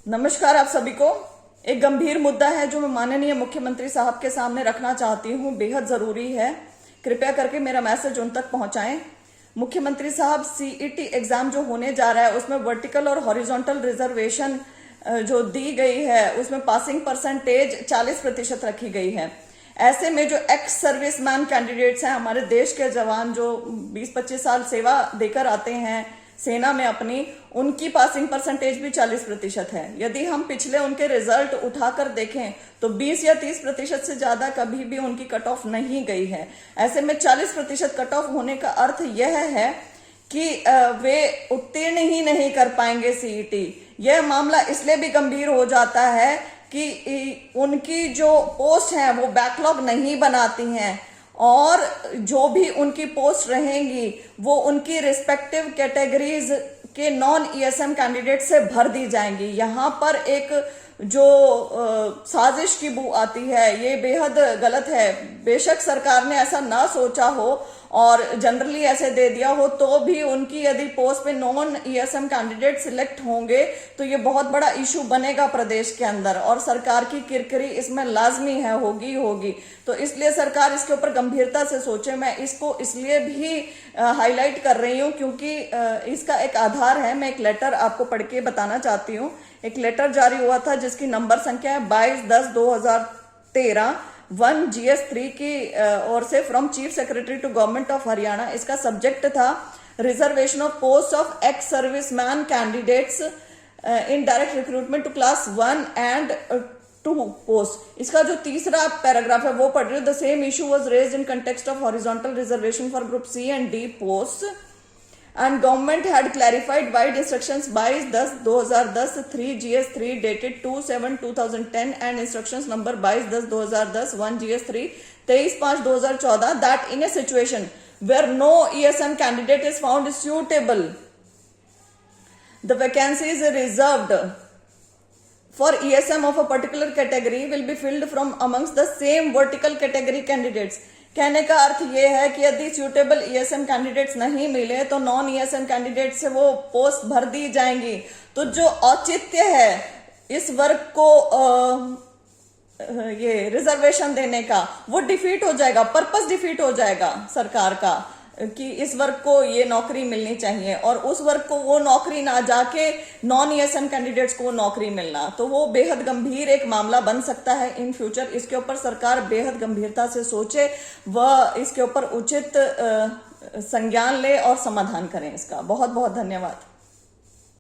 नमस्कार आप सभी को। एक गंभीर मुद्दा है जो मैं माननीय मुख्यमंत्री साहब के सामने रखना चाहती हूं, बेहद जरूरी है। कृपया करके मेरा मैसेज उन तक पहुंचाएं। मुख्यमंत्री साहब, सीईटी एग्जाम जो होने जा रहा है उसमें वर्टिकल और हॉरिजॉन्टल रिजर्वेशन जो दी गई है उसमें पासिंग परसेंटेज 40% रखी गई है। ऐसे में जो एक्स सर्विसमैन कैंडिडेट्स हैं, हमारे देश के जवान जो 20-25 साल सेवा देकर आते हैं सेना में अपनी, उनकी पासिंग परसेंटेज भी 40% है। यदि हम पिछले उनके रिजल्ट उठाकर देखें तो 20 या 30% से ज्यादा कभी भी उनकी कट ऑफ नहीं गई है। ऐसे में 40% कट ऑफ होने का अर्थ यह है कि वे उत्तीर्ण ही नहीं कर पाएंगे सीईटी। यह मामला इसलिए भी गंभीर हो जाता है कि उनकी जो पोस्ट है वो बैकलॉग नहीं बनाती हैं और जो भी उनकी पोस्ट रहेंगी वो उनकी रिस्पेक्टिव कैटेगरीज के नॉन ईएसएम कैंडिडेट से भर दी जाएंगी। यहाँ पर एक जो साजिश की बू आती है, ये बेहद गलत है। बेशक सरकार ने ऐसा ना सोचा हो और जनरली ऐसे दे दिया हो, तो भी उनकी यदि पोस्ट पे नॉन ईएसएम कैंडिडेट सिलेक्ट होंगे तो ये बहुत बड़ा इशू बनेगा प्रदेश के अंदर और सरकार की किरकिरी इसमें लाजमी है, होगी। तो इसलिए सरकार इसके ऊपर गंभीरता से सोचे। मैं इसको इसलिए भी हाईलाइट कर रही हूँ क्योंकि इसका एक आधार है। मैं एक लेटर आपको पढ़ के बताना चाहती हूँ। एक लेटर जारी हुआ था जिसकी नंबर संख्या है 22/10/2013 1 GS3 की ओर से, from chief secretary to government of Haryana. इसका सब्जेक्ट था reservation of post of ex serviceman candidates in direct recruitment to class 1 and 2 post. इसका जो तीसरा पैराग्राफ है वो पढ़ रही हूँ। The same issue was raised in context of horizontal reservation for group C and D post and government had clarified wide instructions 22/10/2010 3 GS3 dated 2/7/2010 and instructions number 22/10/2010 1 GS3 23/5/2014 that in a situation where no ESM candidate is found suitable, the vacancy is reserved for ESM of a particular category will be filled from amongst the same vertical category candidates। कहने का अर्थ ये है कि यदि suitable ESM candidates नहीं मिले तो non ESM candidate से वो पोस्ट भर दी जाएंगी। तो जो औचित्य है इस वर्ग को ये रिजर्वेशन देने का, वो डिफीट हो जाएगा, पर्पस डिफीट हो जाएगा सरकार का कि इस वर्ग को ये नौकरी मिलनी चाहिए और उस वर्ग को वो नौकरी ना जाके नॉन ईएसएम कैंडिडेट्स को वो नौकरी मिलना। तो वो बेहद गंभीर एक मामला बन सकता है इन फ्यूचर। इसके ऊपर सरकार बेहद गंभीरता से सोचे, वह इसके ऊपर उचित संज्ञान ले और समाधान करें इसका। बहुत बहुत धन्यवाद।